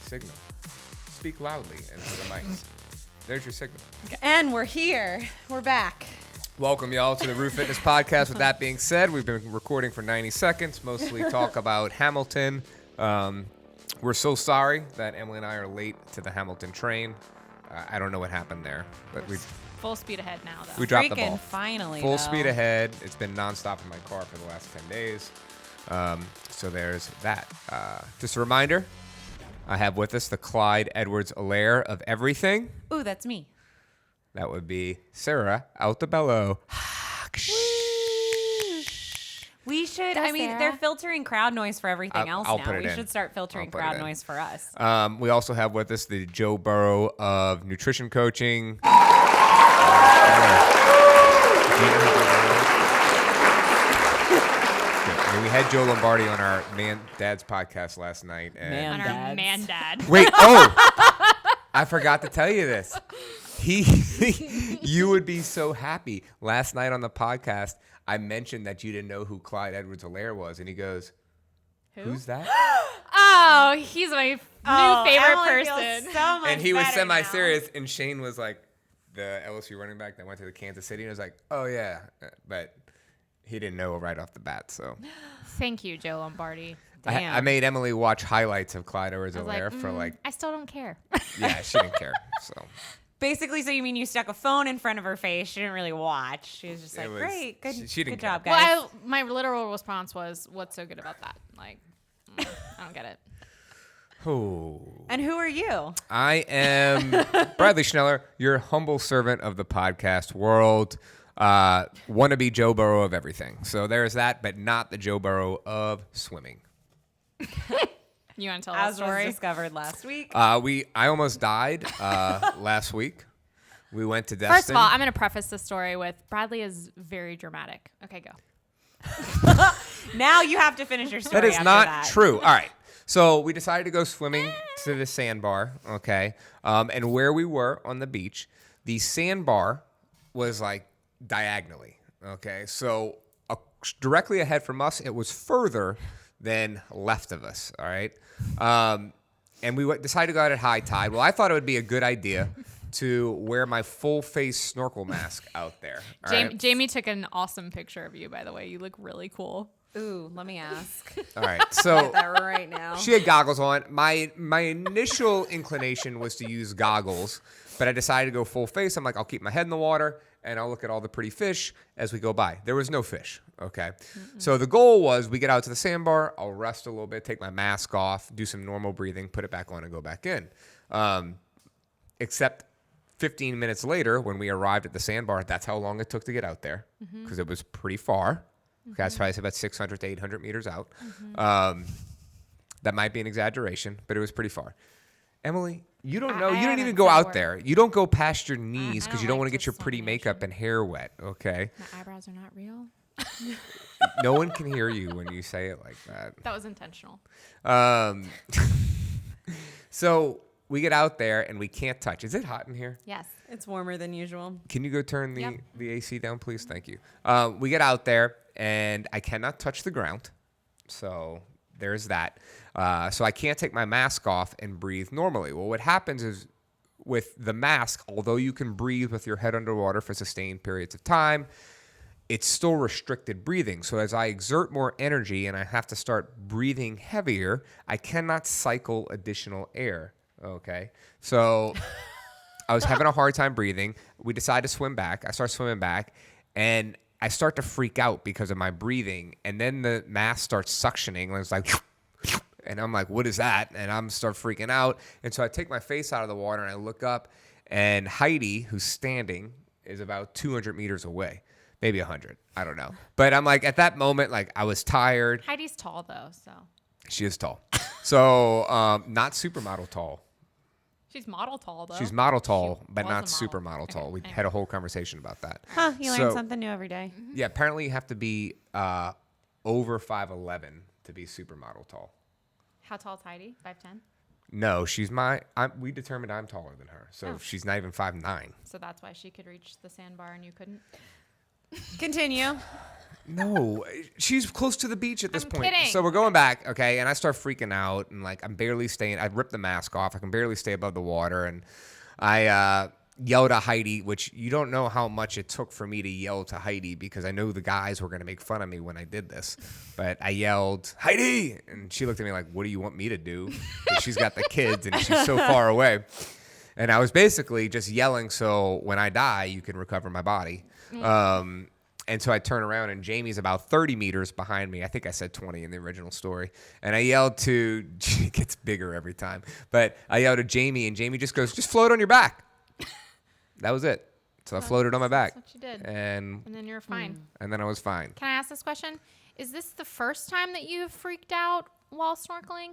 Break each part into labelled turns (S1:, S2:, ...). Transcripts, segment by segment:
S1: signal. Speak loudly into the mics. There's your signal.
S2: And we're here. We're back.
S1: Welcome, y'all, to the Roof Fitness Podcast. With that being said, we've been recording for 90 seconds, mostly talk about Hamilton. We're so sorry that Emily and I are late to the Hamilton train. I don't know what happened there, but we
S3: full speed ahead now, though.
S1: We dropped the ball.
S2: Finally,
S1: full speed ahead. It's been nonstop in my car for the last 10 days. So there's that. Just a reminder, I have with us the Clyde Edwards-Helaire of everything.
S2: Ooh, that's me.
S1: That would be Sarah Altobello.
S2: We should,
S3: Sarah.
S2: they're filtering crowd noise for everything else
S1: I'll
S2: now.
S1: put it
S2: We
S1: in.
S2: should start filtering crowd noise for us.
S1: We also have with us the Joe Burrow of nutrition coaching. We had Joe Lombardi on our Man Dad's podcast last night. And
S3: On our man dad.
S1: Wait, I forgot to tell you this. You would be so happy. Last night on the podcast, I mentioned that you didn't know who Clyde Edwards-Helaire was, and he goes, "Who's that?"
S3: Oh, he's my new favorite
S2: Emily
S3: person.
S2: feels so much
S1: And he was
S2: better
S1: semi-serious, and Shane was like, the LSU running back that went to the Kansas City, and I was like, "Oh yeah," but he didn't know right off the bat. So,
S3: Thank you, Joe Lombardi.
S1: I made Emily watch highlights of Clyde Edwards-Helaire for
S3: I still don't care.
S1: yeah, she didn't care. So
S2: Basically, so you mean you stuck a phone in front of her face? She didn't really watch. She was just like,
S1: It was-
S2: "Great, good,
S1: she didn't
S2: good job,
S1: care.
S2: guys."
S3: Well, my literal response was, "What's so good about that?" Like, I don't get it.
S1: oh.
S2: And who are you?
S1: I am Bradley Schneller, your humble servant of the podcast world. Wannabe Joe Burrow of everything. So there's that, but not the Joe Burrow of swimming.
S3: You want to tell
S2: As
S3: that story?
S2: was discovered last week.
S1: I almost died last week. We went to Destin.
S3: First of all, I'm going to preface this story with Bradley is very dramatic. Okay, go.
S2: Now you have to finish your story.
S1: That is
S2: after
S1: not
S2: that.
S1: true. All right. So we decided to go swimming to the sandbar, okay? And where we were on the beach, the sandbar was like diagonally, okay? So directly ahead from us, it was further than left of us, all right? And we decided to go out at high tide. Well, I thought it would be a good idea to wear my full face snorkel mask out there. All right?
S3: Jamie took an awesome picture of you, by the way. You look really cool.
S2: Ooh, let me ask.
S1: All right. So
S2: that right now.
S1: she had goggles on. My initial inclination was to use goggles, but I decided to go full face. I'm like, I'll keep my head in the water and I'll look at all the pretty fish as we go by. There was no fish. Okay. So the goal was we get out to the sandbar. I'll rest a little bit, take my mask off, do some normal breathing, put it back on and go back in. Except 15 minutes later, when we arrived at the sandbar, that's how long it took to get out there because it was pretty far. Okay, that's probably about 600 to 800 meters out. That might be an exaggeration, but it was pretty far. Emily, you don't know.
S3: I
S1: You don't
S3: haven't
S1: even go
S3: said a
S1: out
S3: word.
S1: there. You don't go past your knees because
S3: don't
S1: you don't
S3: like
S1: want to get
S3: this
S1: your pretty makeup and hair wet, okay?
S3: My eyebrows are not real.
S1: No one can hear you when you say it like that.
S3: That was intentional.
S1: So we get out there and we can't touch. Is it hot in here?
S3: Yes.
S2: It's warmer than usual.
S1: Can you go turn
S3: Yep.
S1: the AC down, please? Thank you. We get out there, and I cannot touch the ground. So there's that. So I can't take my mask off and breathe normally. Well, what happens is with the mask, although you can breathe with your head underwater for sustained periods of time, it's still restricted breathing. So as I exert more energy and I have to start breathing heavier, I cannot cycle additional air. Okay. So I was having a hard time breathing. We decided to swim back. I start swimming back, and I start to freak out because of my breathing. And then the mask starts suctioning, and it's like, and I'm like, what is that? And I'm start freaking out. And so I take my face out of the water, and I look up, and Heidi, who's standing, is about 200 meters away. Maybe 100. I don't know. But I'm like, at that moment, like, I was tired.
S3: Heidi's tall, though, so.
S1: She is tall. So not supermodel tall.
S3: She's model tall, though.
S1: She's model tall,
S3: She
S1: but
S3: was a
S1: not
S3: model.
S1: supermodel tall.
S3: Okay,
S1: We
S3: anyway.
S1: had a whole conversation about that.
S2: Huh, you learn
S1: So-
S2: something new every day.
S1: Yeah, apparently you have to be over 5'11" to be supermodel tall.
S3: How tall is Heidi? 5'10"?
S1: No, we determined I'm taller than her. So
S3: Oh.
S1: she's not even 5'9".
S3: So that's why she could reach the sandbar and you couldn't?
S2: Continue.
S1: No, she's close to the beach at this
S3: I'm
S1: point.
S3: kidding.
S1: So we're going back, okay? And I start freaking out, and like I'm barely staying. I ripped the mask off. I can barely stay above the water, and I yelled at Heidi, which you don't know how much it took for me to yell to Heidi because I know the guys were gonna make fun of me when I did this. But I yelled, Heidi, and she looked at me like, "What do you want me to do?" 'Cause she's got the kids, and she's so far away. And I was basically just yelling so when I die, you can recover my body. And so I turn around, and Jamie's about 30 meters behind me. I think I said 20 in the original story. And I yelled to, it gets bigger every time, but I yelled to Jamie, and Jamie just goes, just float on your back. That was it. So I floated on my back.
S3: That's what you did.
S1: And
S3: then you're fine.
S1: then I was fine.
S3: Can I ask this question? Is this the first time that you've freaked out while snorkeling?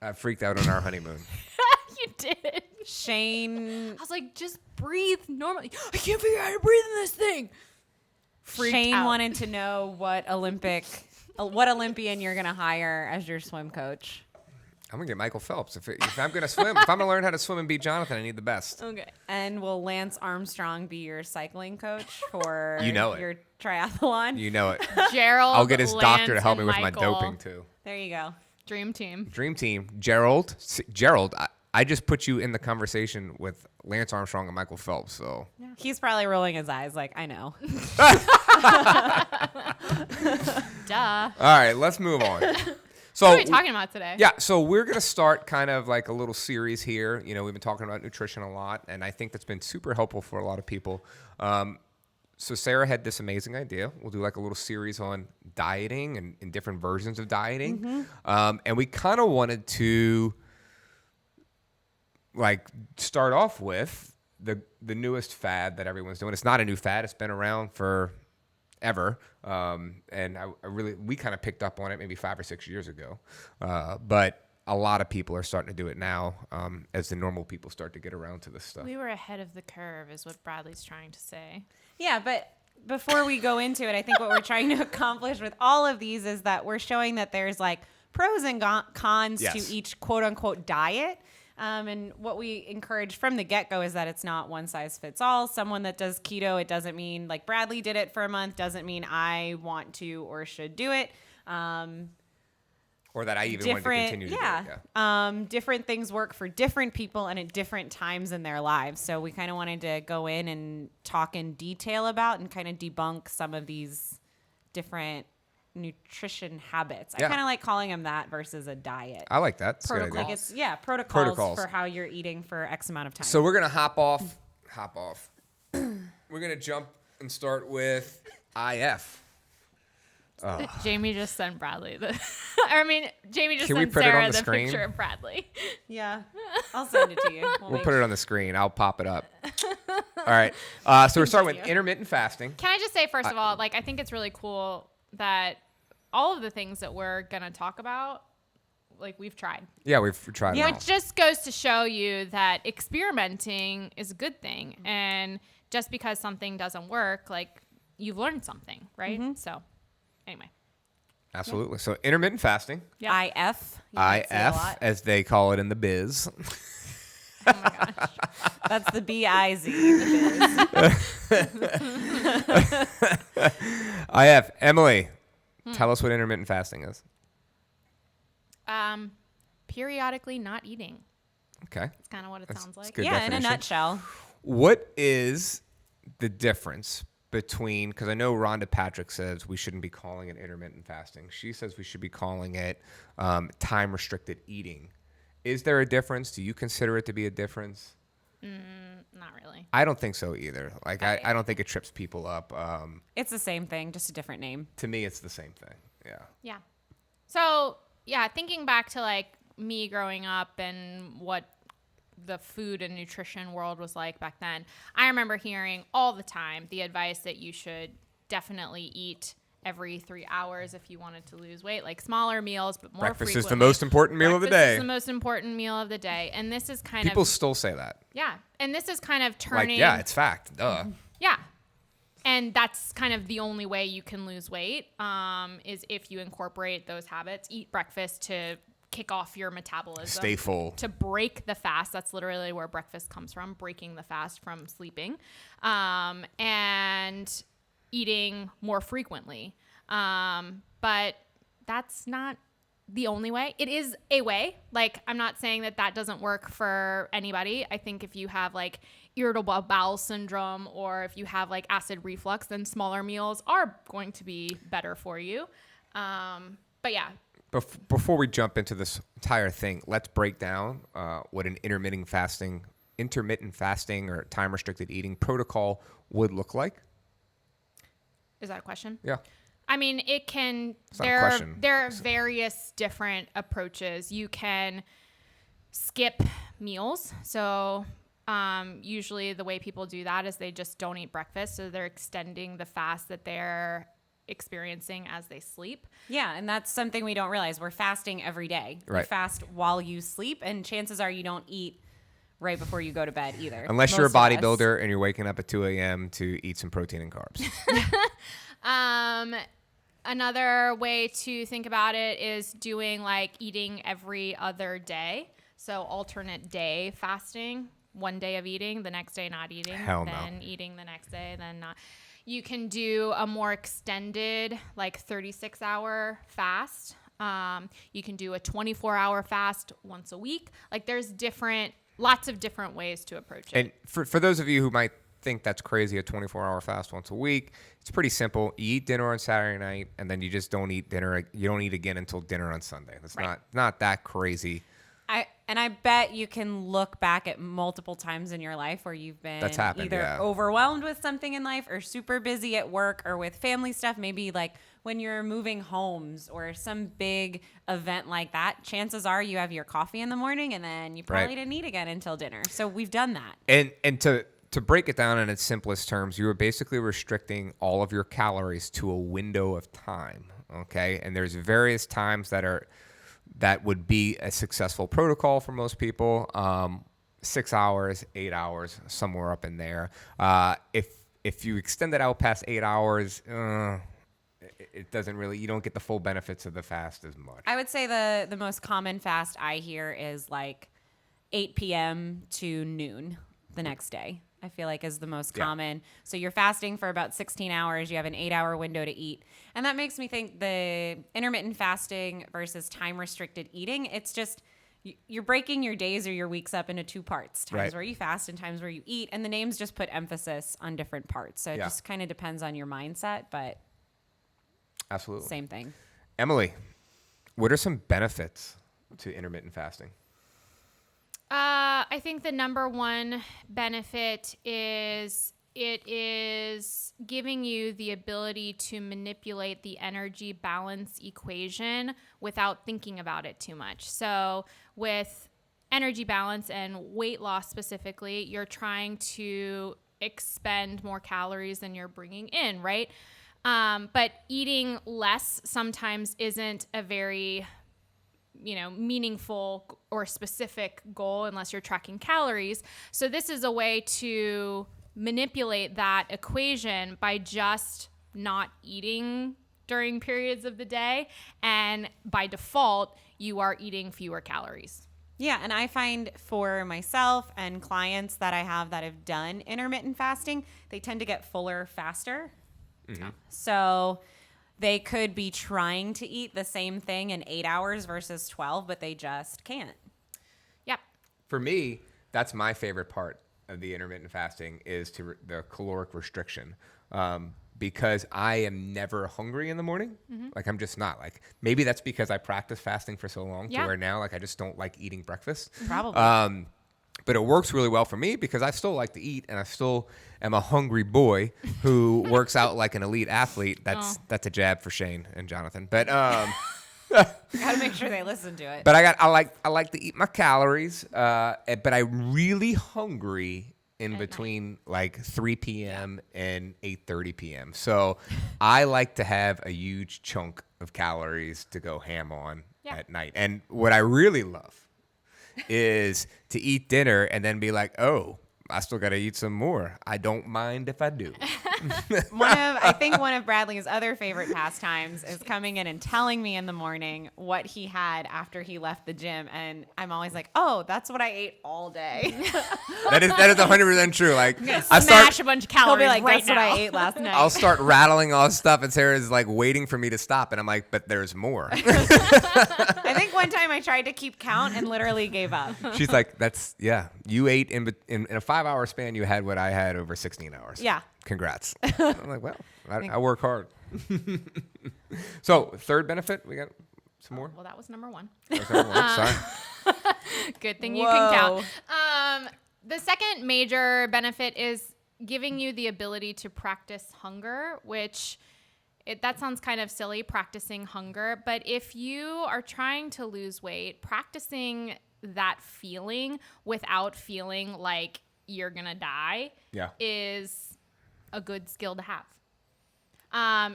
S1: I freaked out on our honeymoon.
S3: You did.
S2: Shane
S3: I was like, just breathe normally. I can't figure out how to breathe in this thing. Freaked
S2: Shane
S3: out.
S2: wanted to know what Olympian you're gonna hire as your swim coach.
S1: I'm going to get Michael Phelps. If I'm going to swim, if I'm going to learn how to swim and beat Jonathan, I need the best.
S3: Okay.
S2: And will Lance Armstrong be your cycling coach for
S1: You know it.
S2: your triathlon?
S1: You know it.
S3: Gerald.
S1: I'll get his doctor to
S3: Lance,
S1: help me
S3: and
S1: with my
S3: Michael.
S1: doping, too.
S2: There you go.
S3: Dream team.
S1: Dream team, Gerald, I just put you in the conversation with Lance Armstrong and Michael Phelps. So
S2: He's probably rolling his eyes like, I know.
S3: Duh.
S1: all right, let's move on. So
S3: What are we talking about today?
S1: yeah, so we're gonna start kind of like a little series here. You know, we've been talking about nutrition a lot, and I think that's been super helpful for a lot of people. So Sarah had this amazing idea. We'll do like a little series on dieting and different versions of dieting, and we kind of wanted to like start off with the newest fad that everyone's doing. It's not a new fad. It's been around for ever. And we kind of picked up on it maybe 5 or 6 years ago. But a lot of people are starting to do it now as the normal people start to get around to this stuff.
S3: We were ahead of the curve, is what Bradley's trying to say.
S2: Yeah, but before we go into it, I think what we're trying to accomplish with all of these is that we're showing that there's like pros and cons
S1: Yes.
S2: to each quote unquote diet. And what we encourage from the get-go is that it's not one size fits all. Someone that does keto, it doesn't mean like Bradley did it for a month, doesn't mean I want to or should do it.
S1: Or that I even wanted to continue to do it. Yeah.
S2: Different things work for different people and at different times in their lives. So we kind of wanted to go in and talk in detail about and kind of debunk some of these different nutrition habits.
S1: Yeah.
S2: I kind of like calling them that versus a diet.
S1: I like that. It's a good
S2: Like
S1: idea.
S2: it's protocols
S1: Protocols.
S2: for how you're eating for X amount of time.
S1: So we're going to hop off. We're going to jump and start with IF.
S3: Jamie just sent Bradley Jamie just
S1: Can we
S3: sent
S1: put it on
S3: Sarah
S1: the
S3: the
S1: screen?
S3: picture of Bradley.
S2: yeah, I'll send it to you.
S1: We'll put it on the screen. I'll pop it up. All right. So we're starting with intermittent fasting.
S3: Can I just say, first of all, like, I think it's really cool that all of the things that we're going to talk about, like, we've tried.
S1: Yeah, we've tried it all.
S3: Which just goes to show you that experimenting is a good thing. And just because something doesn't work, like, you've learned something, right? So, anyway.
S1: Absolutely. So intermittent fasting.
S3: Yeah.
S2: IF. You might see a
S1: IF,
S2: lot.
S1: as they call it in the biz.
S3: Oh, my gosh.
S2: That's the BIZ. the biz.
S1: IF. Emily, tell us what intermittent fasting is.
S3: Periodically not eating.
S1: Okay.
S3: That's kind of what it sounds like.
S1: good
S2: Yeah, in a
S1: definition.
S2: nutshell.
S1: What is the difference between, because I know Rhonda Patrick says we shouldn't be calling it intermittent fasting. She says we should be calling it time-restricted eating. Is there a difference? Do you consider it to be a difference?
S3: Not really.
S1: I don't think so either. Like, I don't think it trips people up.
S2: It's the same thing, just a different name.
S1: To me, it's the same thing. Yeah.
S3: Yeah. So, yeah, thinking back to, like, me growing up and what the food and nutrition world was like back then, I remember hearing all the time the advice that you should definitely eat every 3 hours if you wanted to lose weight, like smaller meals, but more
S1: Breakfast
S3: frequently.
S1: is the most important meal of the
S3: Breakfast
S1: day.
S3: is the most important meal of the day. And this is kind
S1: People
S3: of,
S1: still say that.
S3: yeah. And this is kind of turning.
S1: Like, yeah, it's fact. Duh.
S3: Yeah. And that's kind of the only way you can lose weight, is if you incorporate those habits. Eat breakfast to kick off your metabolism.
S1: Stay full.
S3: To break the fast. That's literally where breakfast comes from, breaking the fast from sleeping. And eating more frequently. But that's not the only way. It is a way. Like, I'm not saying that that doesn't work for anybody. I think if you have like irritable bowel syndrome or if you have like acid reflux, then smaller meals are going to be better for you. But yeah.
S1: Before we jump into this entire thing, let's break down what an intermittent fasting or time restricted eating protocol would look like.
S3: Is that a question?
S1: Yeah.
S3: I mean, it can,
S1: It's not a question.
S3: there are various different approaches. You can skip meals. So usually the way people do that is they just don't eat breakfast. So they're extending the fast that they're experiencing as they sleep.
S2: Yeah, and that's something we don't realize. We're fasting every day. You
S1: Right.
S2: fast while you sleep, and chances are you don't eat right before you go to bed either.
S1: Unless you're a
S2: Most of us.
S1: bodybuilder and you're waking up at 2 a.m. to eat some protein and carbs.
S3: Another way to think about it is doing like eating every other day. So alternate day fasting, one day of eating, the next day not eating,
S1: Hell no.
S3: then eating the next day, then not. You can do a more extended, like 36-hour fast. You can do a 24-hour fast once a week. Like there's lots of different ways to approach it.
S1: And for those of you who might think that's crazy, a 24-hour fast once a week, it's pretty simple. You eat dinner on Saturday night, and then you just don't eat dinner. You don't eat again until dinner on Sunday. It's
S3: Right.
S1: not that crazy.
S2: I bet you can look back at multiple times in your life where you've been
S1: That's happened,
S2: either
S1: yeah.
S2: overwhelmed with something in life or super busy at work or with family stuff. Maybe like when you're moving homes or some big event like that. Chances are you have your coffee in the morning and then you probably
S1: Right.
S2: didn't eat again until dinner. So we've done that.
S1: And to break it down in its simplest terms, you are basically restricting all of your calories to a window of time. Okay, and there's various times that would be a successful protocol for most people. 6 hours, 8 hours, somewhere up in there. If you extend it out past 8 hours, it doesn't really. You don't get the full benefits of the fast as much.
S2: I would say the most common fast I hear is like 8 p.m. to noon the next day. I feel like is the most
S1: Yeah.
S2: common. So you're fasting for about 16 hours. You have an 8-hour window to eat. And that makes me think the intermittent fasting versus time restricted eating, it's just you're breaking your days or your weeks up into two parts. Times
S1: Right.
S2: where you fast and times where you eat. And the names just put emphasis on different parts. So it
S1: Yeah.
S2: just kind of depends on your mindset, but
S1: Absolutely.
S2: same thing.
S1: Emily, what are some benefits to intermittent fasting?
S3: I think the number one benefit is it is giving you the ability to manipulate the energy balance equation without thinking about it too much. So with energy balance and weight loss specifically, you're trying to expend more calories than you're bringing in, right? But eating less sometimes isn't a very meaningful or specific goal unless you're tracking calories. So this is a way to manipulate that equation by just not eating during periods of the day. And by default, you are eating fewer calories.
S2: Yeah, and I find for myself and clients that I have that have done intermittent fasting, they tend to get fuller faster.
S1: Mm-hmm.
S2: So they could be trying to eat the same thing in 8 hours versus 12, but they just can't.
S3: Yep.
S1: For me, that's my favorite part of the intermittent fasting is the caloric restriction. Because I am never hungry in the morning.
S3: Mm-hmm.
S1: Like I'm just not. Like maybe that's because I practiced fasting for so long
S3: Yeah.
S1: to where now like I just don't like eating breakfast.
S2: Probably.
S1: But it works really well for me because I still like to eat and I still am a hungry boy who works out like an elite athlete. That's a jab for Shane and Jonathan. But
S2: Gotta make sure they listen to it.
S1: but I like to eat my calories. But I'm really hungry in
S3: At
S1: between like 3 p.m. and 8:30 p.m. So I like to have a huge chunk of calories to go ham on at night. And what I really love is to eat dinner and then be like, oh, I still got to eat some more. I don't mind if I do.
S2: I think one of Bradley's other favorite pastimes is coming in and telling me in the morning what he had after he left the gym, and I'm always like, "Oh, that's what I ate all day."
S1: That is 100% true. Like
S3: Smash a bunch of
S2: He'll
S3: calories
S2: be like,
S3: right
S2: "That's
S3: now.
S2: what I ate last night."
S1: I'll start rattling all this stuff, and Sarah's like waiting for me to stop, and I'm like, but there's more.
S2: I think one time I tried to keep count and literally gave up.
S1: She's like, you ate in a 5-hour span. You had what I had over 16 hours.
S2: Yeah.
S1: Congrats. I'm like, well, I work hard. So third benefit, we got some more.
S3: Well, that was number one.
S1: That's number one. Sorry.
S3: Good thing you can count. The second major benefit is giving you the ability to practice hunger, which that sounds kind of silly, practicing hunger. But if you are trying to lose weight, practicing that feeling without feeling like you're going to die is a good skill to have.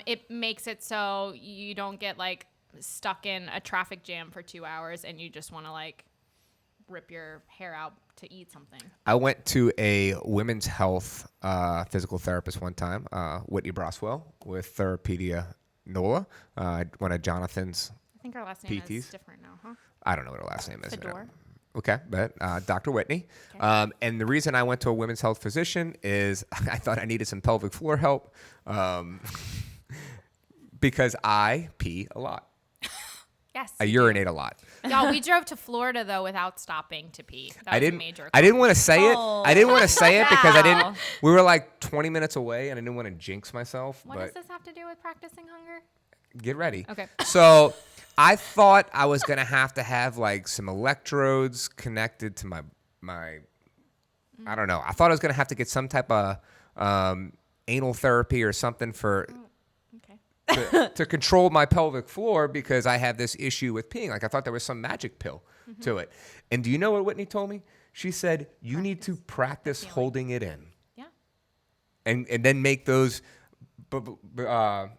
S3: It makes it so you don't get like stuck in a traffic jam for 2 hours and you just want to like rip your hair out to eat something.
S1: I went to a women's health physical therapist one time, Whitney Broswell with Therapedia NOLA, one of Jonathan's
S3: I think our last name
S1: PTs.
S3: is different now, huh?
S1: I don't know what her last name is.
S3: Fedor.
S1: Okay, but Dr. Whitney.
S3: Okay.
S1: And the reason I went to a women's health physician is I thought I needed some pelvic floor help because I pee a lot.
S3: Yes.
S1: I urinate a lot.
S3: Y'all, we drove to Florida though without stopping to pee. That was a major.
S1: I didn't want to say it. I didn't want to say it because I
S2: wow.
S1: didn't. We were like 20 minutes away, and I didn't want to jinx myself.
S3: What
S1: but
S3: does this have to do with practicing hunger?
S1: get ready.
S3: Okay.
S1: So I thought I was gonna have to have like some electrodes connected to my. I don't know. I thought I was gonna have to get some type of anal therapy or something for.
S3: Okay.
S1: to control my pelvic floor because I have this issue with peeing. Like I thought there was some magic pill to it. And do you know what Whitney told me? She said, you need to practice holding it in.
S3: Yeah.
S1: And then make those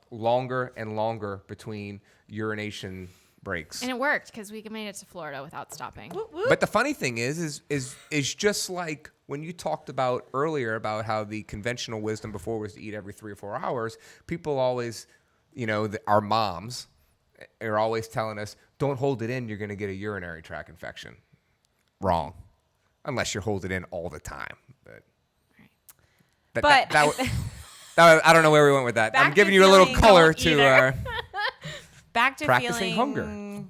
S1: longer and longer between urination breaks.
S3: And it worked because we made it to Florida without stopping.
S1: But the funny thing is just like when you talked about earlier about how the conventional wisdom before was to eat every 3 or 4 hours, people always, our moms are always telling us, don't hold it in, you're going to get a urinary tract infection. Wrong. Unless you hold it in all the time. But I don't know where we went with that.
S2: Back
S1: I'm giving
S2: to
S1: you a little
S2: feeling
S1: color
S2: don't
S1: to
S2: either. Back to
S1: practicing hunger.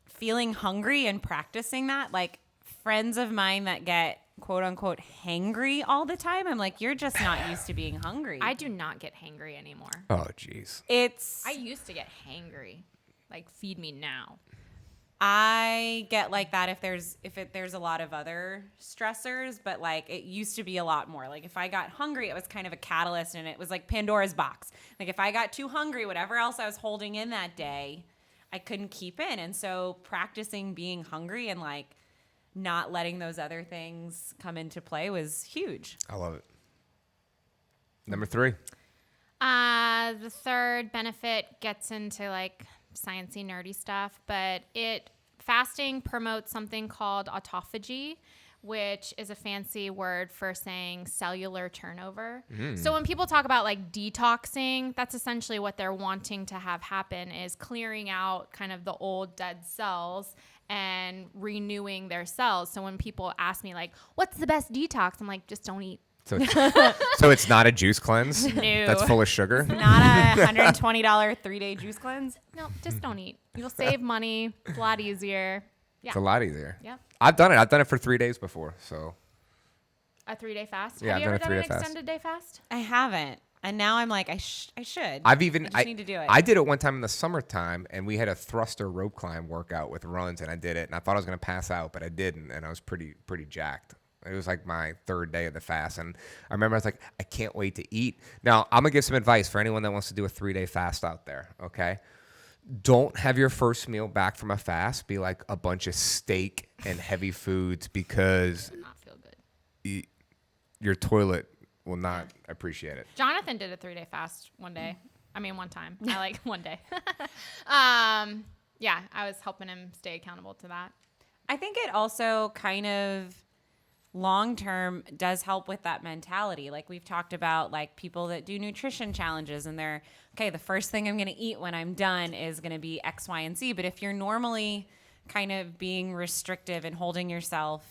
S2: Feeling hungry and practicing that. Like friends of mine that get quote unquote hangry all the time. I'm like, you're just not used to being hungry.
S3: I do not get hangry anymore.
S1: Oh, jeez.
S3: I used to get hangry. Like, feed me now.
S2: I get like that if there's a lot of other stressors, but like it used to be a lot more. Like if I got hungry, it was kind of a catalyst and it was like Pandora's box. Like if I got too hungry, whatever else I was holding in that day, I couldn't keep in. And so practicing being hungry and like not letting those other things come into play was huge.
S1: I love it. Number 3.
S3: The third benefit gets into like sciencey, nerdy stuff, but fasting promotes something called autophagy, which is a fancy word for saying cellular turnover. So when people talk about like detoxing, that's essentially what they're wanting to have happen is clearing out kind of the old dead cells and renewing their cells. So when people ask me like, what's the best detox? I'm like, just don't eat.
S1: So it's not a juice cleanse
S3: No.
S1: that's full of sugar?
S2: Not a $120 3-day juice cleanse.
S3: No, just don't eat. You'll save money. It's a lot easier. Yeah.
S1: It's a lot easier.
S3: Yeah.
S1: I've done it. I've done it for 3 days before. So
S3: A 3-day fast?
S1: Yeah,
S3: Have you
S1: I've
S3: ever
S1: done
S3: done
S1: a
S3: an
S1: 3-day fast.
S3: extended day fast?
S2: I haven't. And now I'm like, I should.
S1: I
S2: just need to do it.
S1: I did it one time in the summertime, and we had a thruster rope climb workout with runs, and I did it, and I thought I was going to pass out, but I didn't, and I was pretty jacked. It was like my 3rd day of the fast, and I remember I was like, I can't wait to eat. Now, I'm going to give some advice for anyone that wants to do a 3-day fast out there, okay? Don't have your first meal back from a fast be like a bunch of steak and heavy foods because
S3: Does not feel good.
S1: your toilet will not appreciate it.
S3: Jonathan did a 3-day fast one day. I mean, one time. I like one day. Yeah, I was helping him stay accountable to that.
S2: I think it also kind of long term does help with that mentality. Like we've talked about, like people that do nutrition challenges and they're, okay, the first thing I'm going to eat when I'm done is going to be X, Y, and Z. But if you're normally kind of being restrictive and holding yourself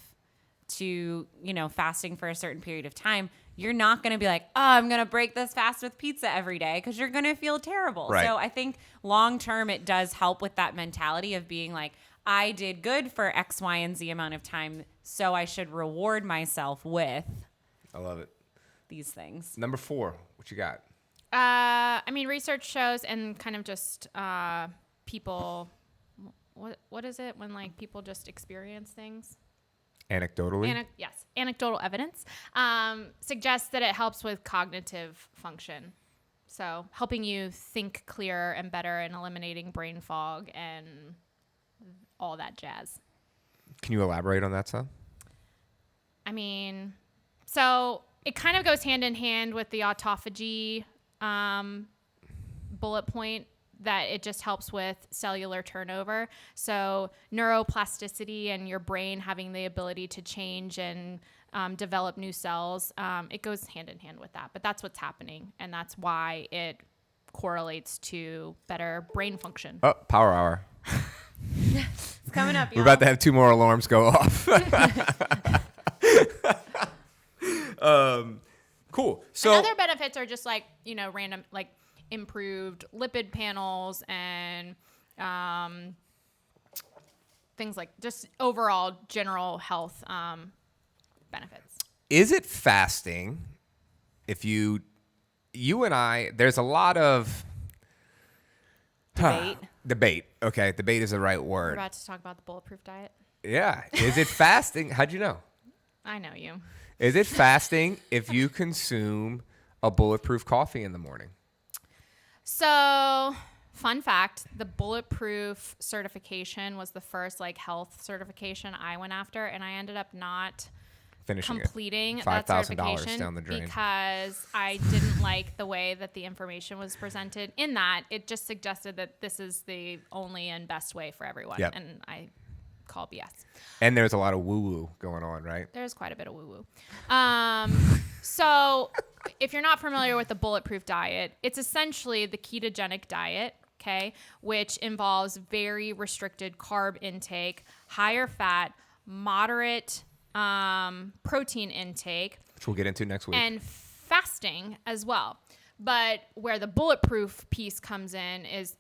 S2: to, fasting for a certain period of time, you're not going to be like, oh, I'm going to break this fast with pizza every day, because you're going to feel terrible.
S1: Right.
S2: So I think long term, it does help with that mentality of being like, I did good for X, Y, and Z amount of time, so I should reward myself with
S1: I love it.
S2: these things.
S1: Number 4, what you got?
S3: Research shows and kind of just people. What is it when like people just experience things?
S1: Anecdotally?
S3: Yes, anecdotal evidence suggests that it helps with cognitive function. So helping you think clearer and better and eliminating brain fog and all that jazz.
S1: Can you elaborate on that some?
S3: So it kind of goes hand in hand with the autophagy bullet point, that it just helps with cellular turnover. So neuroplasticity and your brain having the ability to change and develop new cells, it goes hand in hand with that. But that's what's happening, and that's why it correlates to better brain function.
S1: Oh, power hour.
S2: It's coming up,
S1: We're about to have 2 more alarms go off. Cool. So
S3: and other benefits are just like, random, like improved lipid panels and things like just overall general health benefits.
S1: is it fasting if you and I, there's a lot of
S2: Debate.
S1: Okay, debate is the right
S3: We're
S1: word.
S3: about to talk about the Bulletproof diet.
S1: Yeah. Is it fasting? How'd you know?
S3: I know you.
S1: Is it fasting if you consume a Bulletproof coffee in the morning?
S3: So, fun fact, the Bulletproof certification was the first like health certification I went after, and I ended up not
S1: Finishing
S3: completing
S1: it.
S3: that
S1: $5,000
S3: certification
S1: down the drain.
S3: because I didn't like the way that the information was presented. In that, it just suggested that this is the only and best way for everyone,
S1: Yep.
S3: and I call BS.
S1: And there's a lot of woo-woo going on, right?
S3: There's quite a bit of woo-woo. So if you're not familiar with the Bulletproof diet, it's essentially the ketogenic diet, okay, which involves very restricted carb intake, higher fat, moderate protein intake,
S1: Which we'll get into next week.
S3: and fasting as well. But where the Bulletproof piece comes in is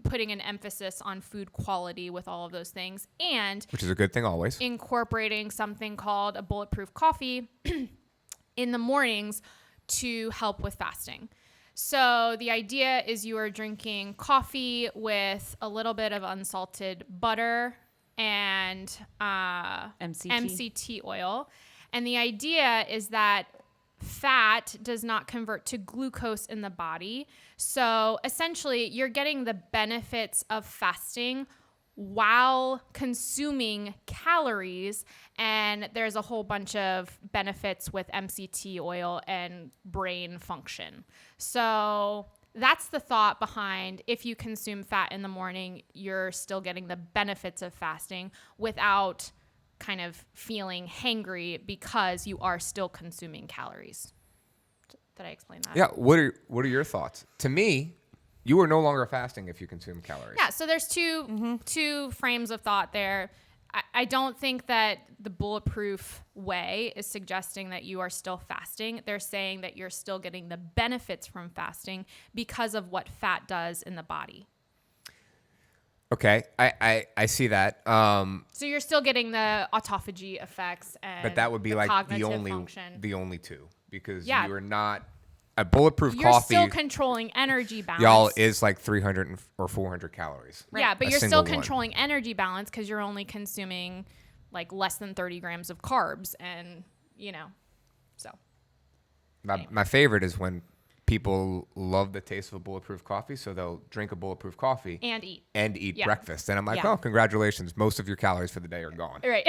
S3: putting an emphasis on food quality with all of those things, and
S1: Which is a good thing always.
S3: incorporating something called a Bulletproof coffee in the mornings to help with fasting. So the idea is you are drinking coffee with a little bit of unsalted butter and MCT oil. And the idea is that fat does not convert to glucose in the body. So essentially, you're getting the benefits of fasting while consuming calories. And there's a whole bunch of benefits with MCT oil and brain function. So that's the thought behind, if you consume fat in the morning, you're still getting the benefits of fasting without kind of feeling hangry because you are still consuming calories. Did I explain that?
S1: Yeah. What are your thoughts? To me, you are no longer fasting if you consume calories.
S3: Yeah, so there's two frames of thought there. I don't think that the Bulletproof way is suggesting that you are still fasting. They're saying that you're still getting the benefits from fasting because of what fat does in the body.
S1: Okay, I see that.
S3: So you're still getting the autophagy effects, and
S1: But that would be
S3: the
S1: like
S3: cognitive
S1: the
S3: function.
S1: only two, because
S3: Yeah.
S1: you are not a Bulletproof
S3: You're
S1: coffee.
S3: still controlling energy balance.
S1: Y'all is like 300 or 400 calories.
S3: Yeah, but
S1: A
S3: you're still
S1: single one.
S3: controlling energy balance because you're only consuming like less than 30 grams of carbs, and so.
S1: My favorite is when people love the taste of a Bulletproof coffee, so they'll drink a Bulletproof coffee
S3: And eat.
S1: and breakfast. And I'm like,
S2: Yeah.
S1: oh, congratulations. Most of your calories for the day are gone
S3: Right.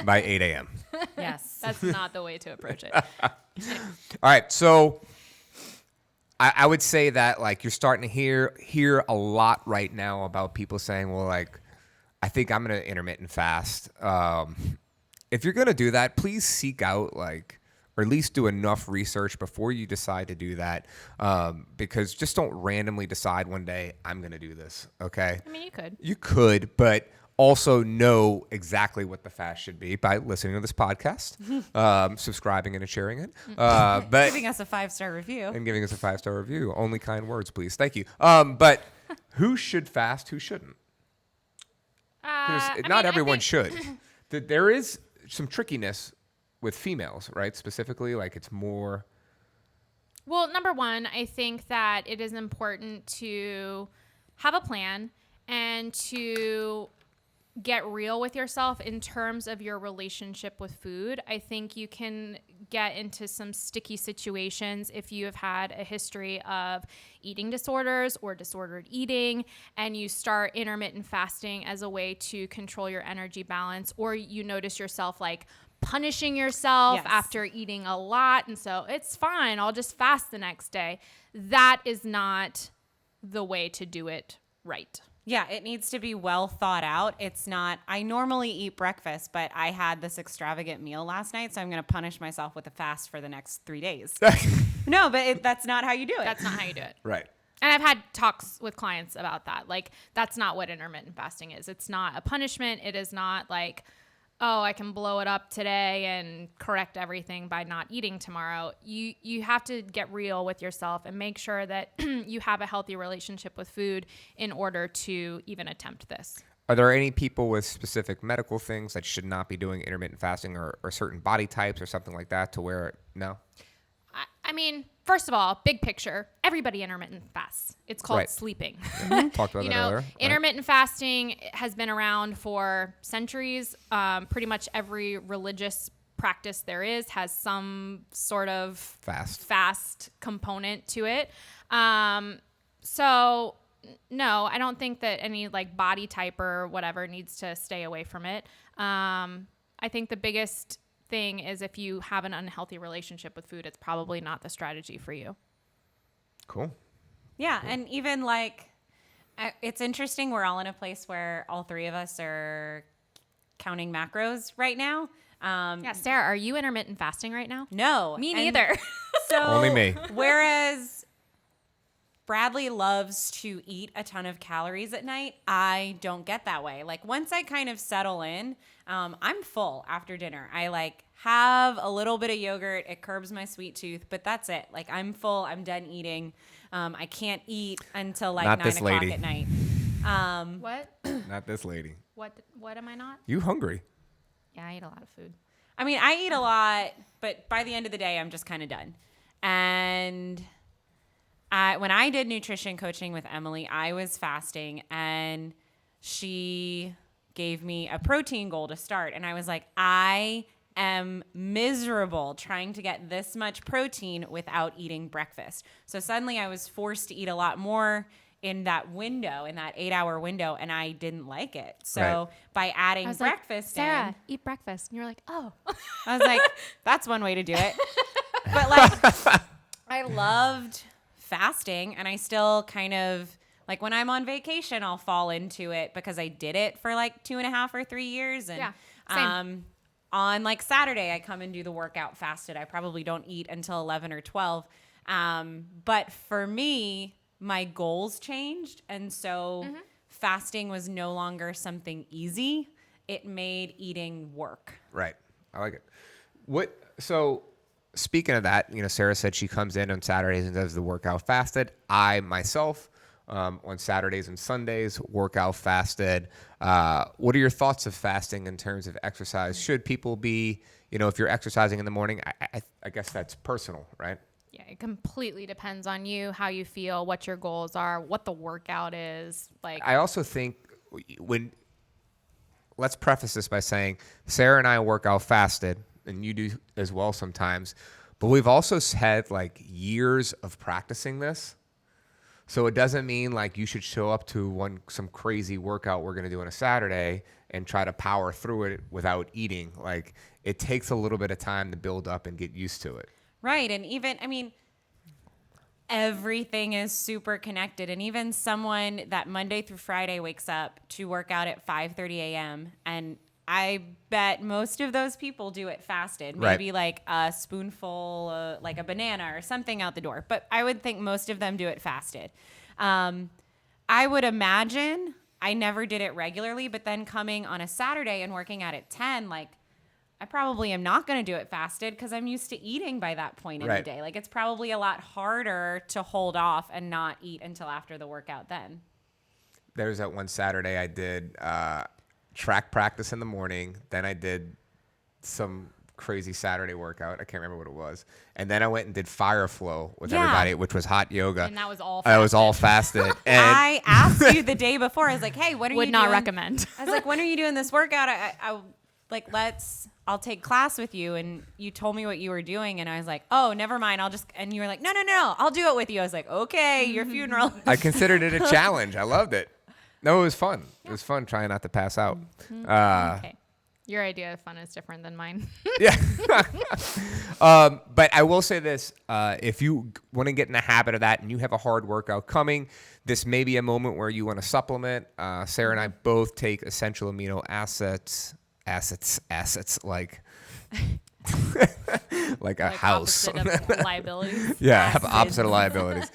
S1: by 8 a.m.
S2: Yes.
S3: That's not the way to approach it.
S1: All right, so I would say that like you're starting to hear a lot right now about people saying, well, like, I think I'm going to intermittent fast. if you're going to do that, please seek out or at least do enough research before you decide to do that. Because just don't randomly decide one day, I'm going to do this. Okay.
S3: I mean, you could.
S1: You could, but also know exactly what the fast should be by listening to this podcast, subscribing and sharing it. But
S2: Giving us a 5-star review.
S1: and giving us a 5-star review. Only kind words, please. Thank you. But who should fast? Who shouldn't? Because not everyone should. There is some trickiness with females, right? Specifically, like it's more.
S3: Well, number one, I think that it is important to have a plan and to get real with yourself in terms of your relationship with food. I think you can get into some sticky situations if you have had a history of eating disorders or disordered eating, and you start intermittent fasting as a way to control your energy balance, or you notice yourself like punishing yourself after eating a lot. And so it's fine, I'll just fast the next day. That is not the way to do it right.
S2: Yeah, it needs to be well thought out. It's not, I normally eat breakfast, but I had this extravagant meal last night, so I'm going to punish myself with a fast for the next 3 days. No, but that's not how you do it.
S3: That's not how you do it.
S1: Right.
S3: And I've had talks with clients about that. Like, that's not what intermittent fasting is. It's not a punishment. It is not like, oh, I can blow it up today and correct everything by not eating tomorrow. You have to get real with yourself and make sure that you have a healthy relationship with food in order to even attempt this.
S1: Are there any people with specific medical things that should not be doing intermittent fasting, or certain body types or something like that to where, no?
S3: I mean, first of all, big picture, everybody intermittent fasts. It's called sleeping.
S1: Yeah. Talked about that earlier.
S3: Intermittent fasting has been around for centuries. Pretty much every religious practice there is has some sort of fast component to it. So no, I don't think that any like body type or whatever needs to stay away from it. I think the biggest thing is if you have an unhealthy relationship with food, it's probably not the strategy for you.
S1: Cool.
S2: Yeah, and even like, it's interesting. We're all in a place where all three of us are counting macros right now.
S3: Yeah, Sarah, are you intermittent fasting right now?
S2: No.
S3: Me neither.
S2: So
S1: Only me.
S2: Whereas Bradley loves to eat a ton of calories at night, I don't get that way. Like once I kind of settle in, I'm full after dinner. I like have a little bit of yogurt. It curbs my sweet tooth, but that's it. Like I'm full. I'm done eating. I can't eat until like
S1: Not
S2: 9
S1: this
S2: o'clock
S1: lady.
S2: at night.
S3: What?
S1: Not this lady.
S3: What am I not?
S1: You hungry?
S3: Yeah, I eat a lot of food.
S2: I mean, I eat a lot, but by the end of the day, I'm just kind of done. And when I did nutrition coaching with Emily, I was fasting, and she gave me a protein goal to start. And I was like, I am miserable trying to get this much protein without eating breakfast. So suddenly I was forced to eat a lot more in that window, in that 8-hour window, and I didn't like it. So by adding breakfast
S3: Sarah, eat breakfast. And you're like, oh.
S2: I was like, that's one way to do it. But like, I loved fasting, and I still kind of, like when I'm on vacation, I'll fall into it because I did it for like 2.5 or 3 years. And
S3: same.
S2: On like Saturday, I come and do the workout fasted. I probably don't eat until 11 or 12. But for me, my goals changed. And so fasting was no longer something easy. It made eating work.
S1: Right. I like it. So speaking of that, Sarah said she comes in on Saturdays and does the workout fasted. I myself, on Saturdays and Sundays, workout fasted. What are your thoughts of fasting in terms of exercise? Should people be, if you're exercising in the morning, I guess that's personal, right?
S3: Yeah, it completely depends on you, how you feel, what your goals are, what the workout is. Like,
S1: I also think let's preface this by saying Sarah and I work out fasted, and you do as well sometimes, but we've also had like years of practicing this. So it doesn't mean like you should show up to some crazy workout we're going to do on a Saturday and try to power through it without eating. Like it takes a little bit of time to build up and get used to it.
S2: Right. And even, I mean, everything is super connected. And even someone that Monday through Friday wakes up to work out at 5:30 a.m. and I bet most of those people do it fasted.
S1: Right.
S2: Maybe like a spoonful, like a banana or something out the door. But I would think most of them do it fasted. I would imagine, I never did it regularly, but then coming on a Saturday and working out at 10, like I probably am not going to do it fasted because I'm used to eating by that point in the
S1: Right.
S2: day. Like it's probably a lot harder to hold off and not eat until after the workout then.
S1: There's that one Saturday I did track practice in the morning. Then I did some crazy Saturday workout. I can't remember what it was. And then I went and did fire flow with
S2: Yeah.
S1: everybody, which was hot yoga.
S3: And that was all
S1: It was all fasted. And
S2: I asked you the day before. I was like, "Hey, what are you
S3: Would
S2: doing?"
S3: not recommend.
S2: I was like, "When are you doing this workout?" I like, I'll take class with you. And you told me what you were doing, and I was like, "Oh, never mind. And you were like, "No, I'll do it with you." I was like, "Okay, your funeral."
S1: I considered it a challenge. I loved it. No, it was fun. It was fun trying not to pass out.
S3: Okay. Your idea of fun is different than mine.
S1: Yeah. But I will say this. If you want to get in the habit of that and you have a hard workout coming, this may be a moment where you want to supplement. Sarah and I both take essential amino acids, like like a
S3: Like
S1: house.
S3: opposite of liabilities.
S1: Yeah, have opposite of liabilities.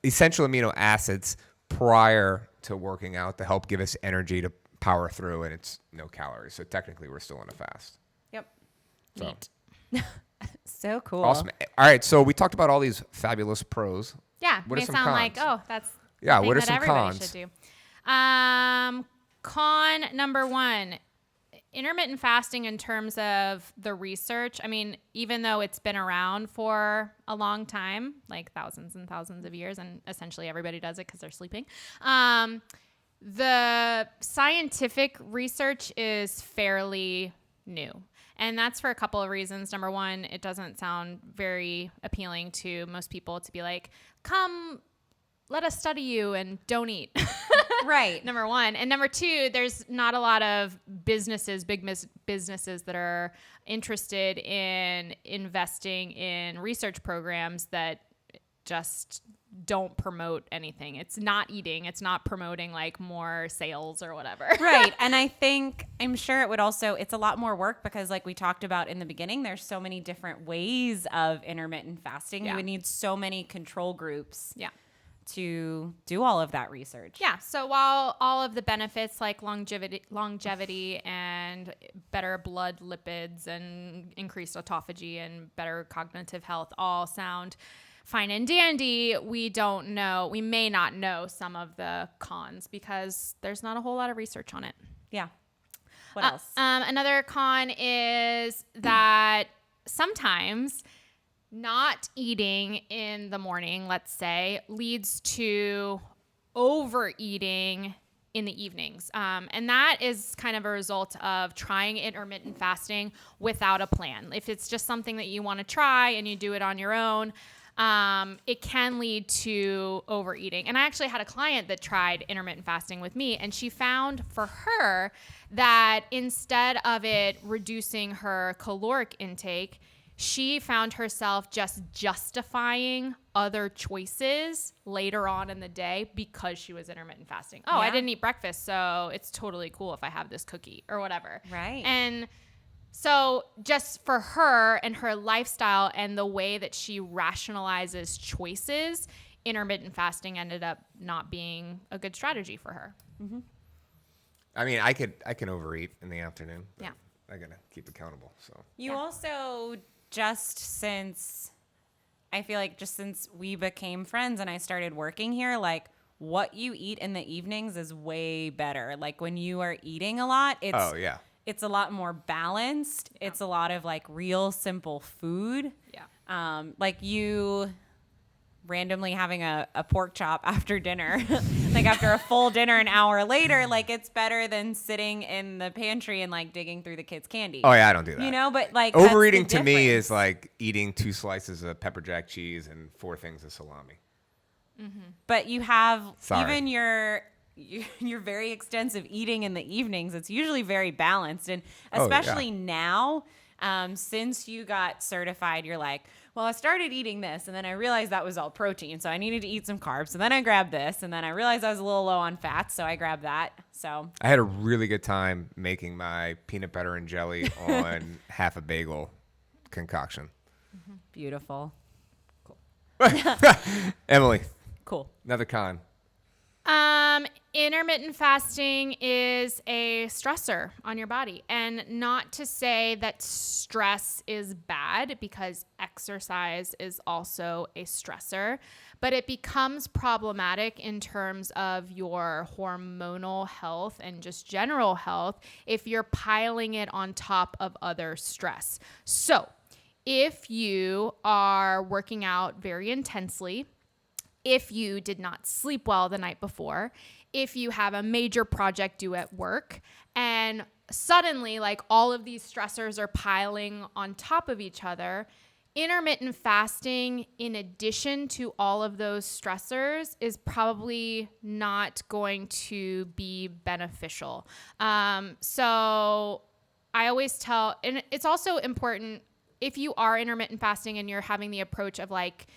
S1: Essential amino acids prior to working out to help give us energy to power through, and it's no calories. So technically, we're still on a fast.
S2: Yep.
S1: So.
S3: Neat.
S2: So cool.
S1: Awesome. All right, so we talked about all these fabulous pros.
S3: Yeah,
S1: What are
S3: may
S1: some
S3: sound like,
S1: cons?
S3: that's
S1: Yeah,
S3: the thing
S1: what are
S3: that
S1: some
S3: everybody
S1: cons?
S3: should do. Con number one, intermittent fasting in terms of the research. I mean, even though it's been around for a long time, like thousands and thousands of years, and essentially everybody does it because they're sleeping. The scientific research is fairly new. And that's for a couple of reasons. Number one, it doesn't sound very appealing to most people to be like, come, let us study you and don't eat.
S2: Right.
S3: Number one. And number two, there's not a lot of businesses, businesses that are interested in investing in research programs that just don't promote anything. It's not eating. It's not promoting like more sales or whatever.
S2: Right. And I'm sure it would also, it's a lot more work because like we talked about in the beginning, there's so many different ways of intermittent fasting.
S3: Yeah.
S2: You would need so many control groups
S3: Yeah.
S2: to do all of that research.
S3: Yeah. So while all of the benefits like longevity and better blood lipids and increased autophagy and better cognitive health all sound fine and dandy, we may not know some of the cons because there's not a whole lot of research on it.
S2: Yeah. What else?
S3: Another con is that sometimes not eating in the morning, let's say, leads to overeating in the evenings. And that is kind of a result of trying intermittent fasting without a plan. If it's just something that you want to try and you do it on your own, it can lead to overeating. And I actually had a client that tried intermittent fasting with me, and she found for her that instead of it reducing her caloric intake, she found herself just justifying other choices later on in the day because she was intermittent fasting. Oh, I
S2: Yeah.
S3: didn't eat breakfast, so it's totally cool if I have this cookie or whatever.
S2: Right.
S3: And so just for her and her lifestyle and the way that she rationalizes choices, intermittent fasting ended up not being a good strategy for her.
S2: Mm-hmm.
S1: I mean, I can overeat in the afternoon. But
S3: Yeah.
S1: I gotta keep accountable. So
S2: You also I feel like just since we became friends and I started working here, like what you eat in the evenings is way better. Like when you are eating a lot, it's a lot more balanced. Yeah. It's a lot of like real simple food.
S3: Yeah.
S2: Like you randomly having a pork chop after dinner, like after a full dinner an hour later, like it's better than sitting in the pantry and like digging through the kids' candy.
S1: Oh yeah, I don't do that.
S2: You know, but like
S1: overeating
S2: that's the
S1: to me
S2: difference.
S1: is like eating 2 slices of pepper jack cheese and 4 things of salami.
S2: Mm-hmm. But you have
S1: Sorry.
S2: even your very extensive eating in the evenings. It's usually very balanced, and especially now, since you got certified, you're like, well, I started eating this, and then I realized that was all protein, so I needed to eat some carbs. So then I grabbed this, and then I realized I was a little low on fats, so I grabbed that. So
S1: I had a really good time making my peanut butter and jelly on half a bagel concoction.
S2: beautiful.
S1: Emily,
S2: Cool.
S1: another con.
S3: Intermittent fasting is a stressor on your body. And not to say that stress is bad, because exercise is also a stressor, but it becomes problematic in terms of your hormonal health and just general health if you're piling it on top of other stress. So if you are working out very intensely, if you did not sleep well the night before, if you have a major project due at work, and suddenly like all of these stressors are piling on top of each other, intermittent fasting, in addition to all of those stressors, is probably not going to be beneficial. So I always tell, and it's also important if you are intermittent fasting and you're having the approach of like,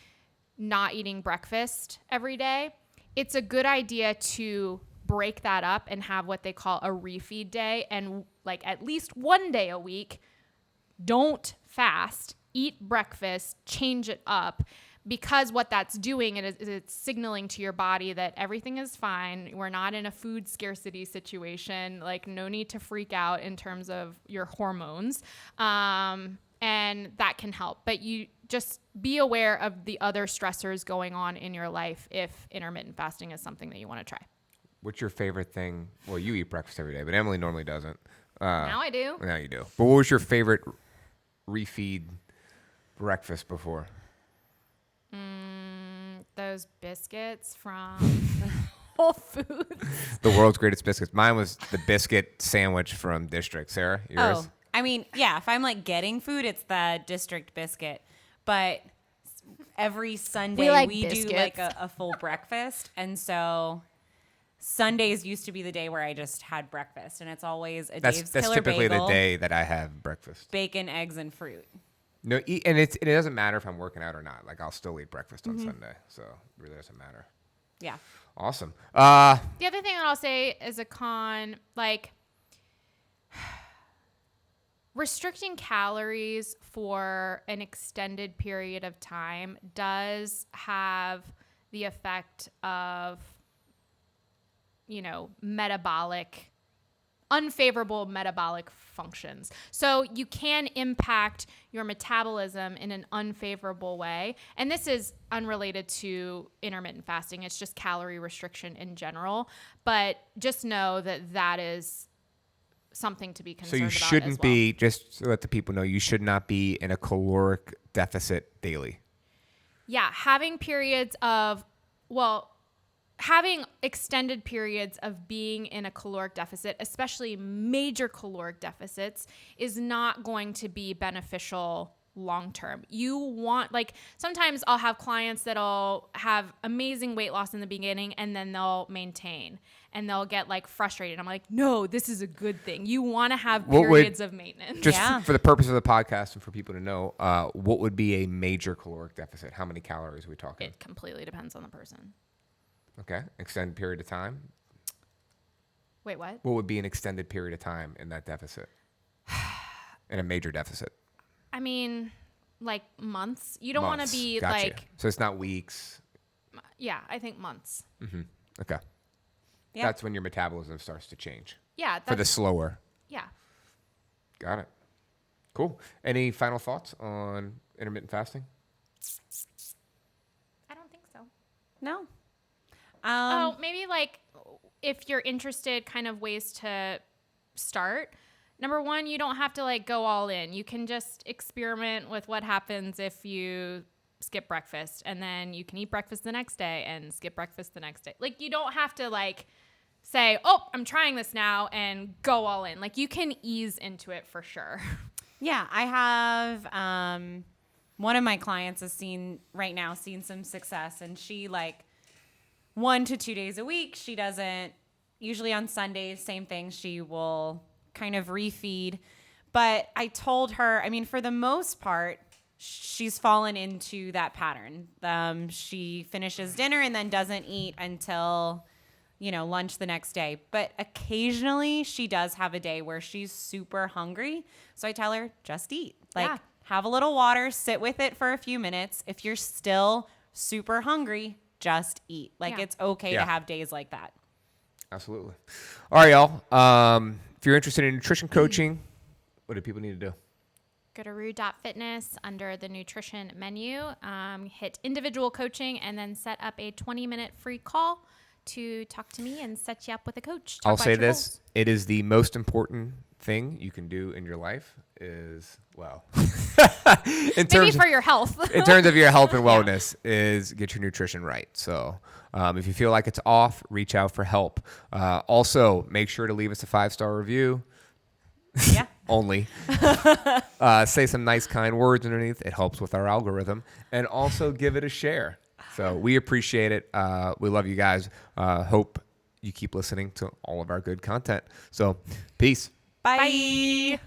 S3: not eating breakfast every day, it's a good idea to break that up and have what they call a refeed day. And like at least one day a week, don't fast, eat breakfast, change it up, because what that's doing is it's signaling to your body that everything is fine. We're not in a food scarcity situation. Like, no need to freak out in terms of your hormones. And that can help. But you just be aware of the other stressors going on in your life if intermittent fasting is something that you want to try.
S1: What's your favorite thing? Well, you eat breakfast every day, but Emily normally doesn't.
S3: Now I do.
S1: Now you do. But what was your favorite refeed breakfast before?
S3: Those biscuits from Whole Foods.
S1: The world's greatest biscuits. Mine was the biscuit sandwich from District. Sarah, yours?
S2: Oh, I mean, yeah, if I'm like getting food, it's the district biscuit. But every Sunday
S3: We like
S2: do
S3: biscuits.
S2: like a full breakfast. And so Sundays used to be the day where I just had breakfast. And it's always a Dave's
S1: That's
S2: Killer
S1: typically
S2: Bagel,
S1: the day that I have breakfast.
S2: bacon, eggs, and fruit.
S1: No, and it doesn't matter if I'm working out or not. Like, I'll still eat breakfast on Sunday, so it really doesn't matter.
S2: Yeah.
S1: Awesome.
S3: The other thing that I'll say is a con, like, restricting calories for an extended period of time does have the effect of, unfavorable metabolic functions. So you can impact your metabolism in an unfavorable way. And this is unrelated to intermittent fasting. It's just calorie restriction in general. But just know that that is something to be concerned about.
S1: So you shouldn't
S3: as well.
S1: be, just to let the people know, you should not be in a caloric deficit daily.
S3: Yeah, having extended periods of being in a caloric deficit, especially major caloric deficits, is not going to be beneficial long term. You want, like, sometimes I'll have clients that'll have amazing weight loss in the beginning and then they'll maintain and they'll get like frustrated. I'm like, no, this is a good thing. You want to have periods of maintenance.
S1: Just
S2: Yeah.
S1: for the purpose of the podcast and for people to know, what would be a major caloric deficit? How many calories are we talking?
S3: It completely depends on the person.
S1: Okay. Extended period of time.
S3: Wait, what?
S1: What would be an extended period of time in that deficit? In a major deficit.
S3: I mean, like months. You don't want to
S1: Months.
S3: be
S1: Gotcha.
S3: like,
S1: So it's not weeks.
S3: yeah, I think months.
S1: Okay.
S2: Yeah.
S1: That's when your metabolism starts to change.
S3: Yeah.
S1: For the slower.
S3: Yeah.
S1: Got it. Cool. Any final thoughts on intermittent fasting?
S3: I don't think so.
S2: No.
S3: Maybe like if you're interested, kind of ways to start. Number one, you don't have to like go all in. You can just experiment with what happens if you skip breakfast, and then you can eat breakfast the next day and skip breakfast the next day. Like, you don't have to like say, oh, I'm trying this now, and go all in. Like, you can ease into it for sure.
S2: Yeah, I have one of my clients has seen some success, and she like 1 to 2 days a week. She doesn't, usually on Sundays, same thing. She will kind of refeed. But I told her, I mean, for the most part, she's fallen into that pattern. She finishes dinner and then doesn't eat until, lunch the next day. But occasionally she does have a day where she's super hungry. So I tell her, just eat.
S3: Yeah.
S2: Have a little water, sit with it for a few minutes. If you're still super hungry, just eat.
S3: Yeah.
S2: It's okay
S1: Yeah.
S2: to have days like that.
S1: Absolutely. All right, y'all. If you're interested in nutrition coaching, what do people need to do?
S3: Go to rue.fitness under the nutrition menu, hit individual coaching, and then set up a 20-minute free call to talk to me and set you up with a coach.
S1: I'll say this. It is the most important thing you can do in your life is,
S3: Maybe for your health.
S1: in terms of your health and wellness, is get your nutrition right. So if you feel like it's off, reach out for help. Also, make sure to leave us a 5-star review.
S2: Yeah.
S1: Only. Say some nice, kind words underneath. It helps with our algorithm. And also give it a share. So we appreciate it. We love you guys. Hope you keep listening to all of our good content. So peace.
S2: Bye.
S3: Bye.